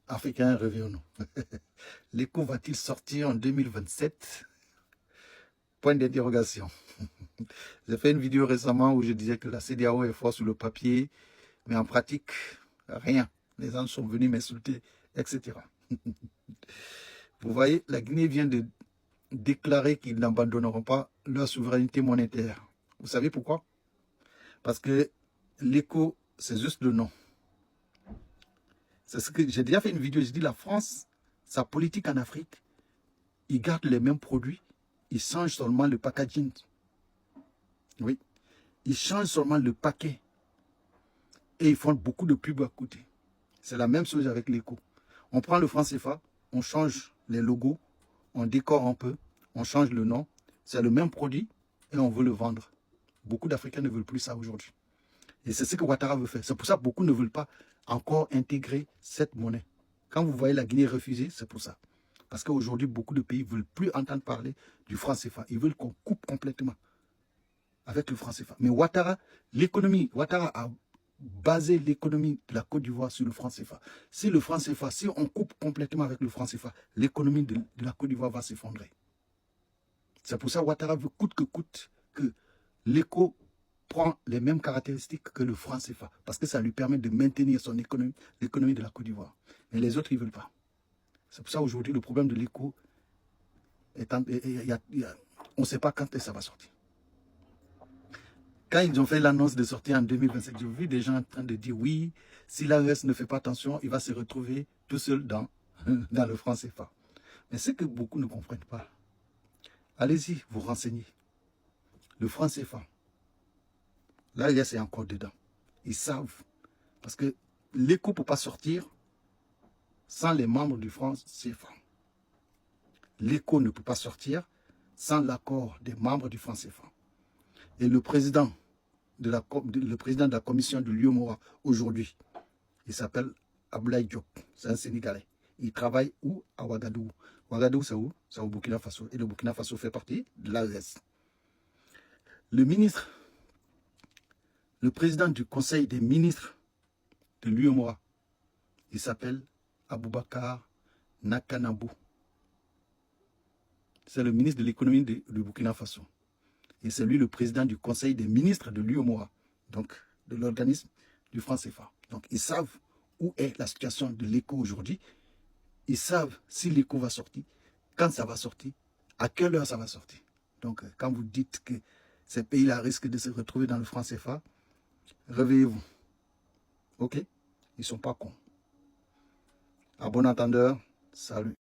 Africains, réveillons-nous. L'écho va-t-il sortir en 2027? Point d'interrogation. J'ai fait une vidéo récemment où je disais que la CEDEAO est forte sur le papier, mais en pratique, rien. Les gens sont venus m'insulter, etc. Vous voyez, la Guinée vient de déclarer qu'ils n'abandonneront pas leur souveraineté monétaire. Vous savez pourquoi? Parce que l'écho, c'est juste le nom. C'est ce que j'ai déjà fait une vidéo, j'ai dit la France, sa politique en Afrique, ils gardent les mêmes produits, ils changent seulement le packaging. Oui, ils changent seulement le paquet. Et ils font beaucoup de pubs à côté. C'est la même chose avec l'écho. On prend le franc CFA, on change les logos, on décore un peu, on change le nom. C'est le même produit et on veut le vendre. Beaucoup d'Africains ne veulent plus ça aujourd'hui. Et c'est ce que Ouattara veut faire. C'est pour ça que beaucoup ne veulent pas encore intégrer cette monnaie. Quand vous voyez la Guinée refuser, c'est pour ça. Parce qu'aujourd'hui, beaucoup de pays ne veulent plus entendre parler du franc CFA. Ils veulent qu'on coupe complètement avec le franc CFA. Mais Ouattara, Ouattara a basé l'économie de la Côte d'Ivoire sur le franc CFA. Si le franc CFA, si on coupe complètement avec le franc CFA, l'économie de la Côte d'Ivoire va s'effondrer. C'est pour ça que Ouattara veut coûte que l'éco prend les mêmes caractéristiques que le franc CFA. Parce que ça lui permet de maintenir son économie, l'économie de la Côte d'Ivoire. Mais les autres, ils ne veulent pas. C'est pour ça aujourd'hui, le problème de l'éco, on ne sait pas quand ça va sortir. Quand ils ont fait l'annonce de sortir en 2027, j'ai vu des gens en train de dire oui, si l'AES ne fait pas attention, il va se retrouver tout seul dans le franc CFA. Mais ce que beaucoup ne comprennent pas, allez-y, vous renseignez. Le franc CFA, l'AES est encore dedans. Ils savent. Parce que l'éco ne peut pas sortir sans les membres du franc CFA. L'éco ne peut pas sortir sans l'accord des membres du franc CFA. Et le président de la commission de l'UEMOA aujourd'hui, il s'appelle Abdoulaye Diop, c'est un Sénégalais. Il travaille où? À Ouagadougou. Ouagadougou, c'est où? C'est au Burkina Faso. Et le Burkina Faso fait partie de l'AES. Le ministre, le président du conseil des ministres de l'UEMOA, il s'appelle Aboubakar Nakanabou. C'est le ministre de l'économie du Burkina Faso. Et c'est lui le président du conseil des ministres de l'UEMOA, donc de l'organisme du franc CFA. Donc ils savent où est la situation de l'éco aujourd'hui. Ils savent si l'éco va sortir, quand ça va sortir, à quelle heure ça va sortir. Donc quand vous dites que ces pays-là risquent de se retrouver dans le franc CFA, réveillez-vous. Ok? Ils ne sont pas cons. À bon entendeur, salut.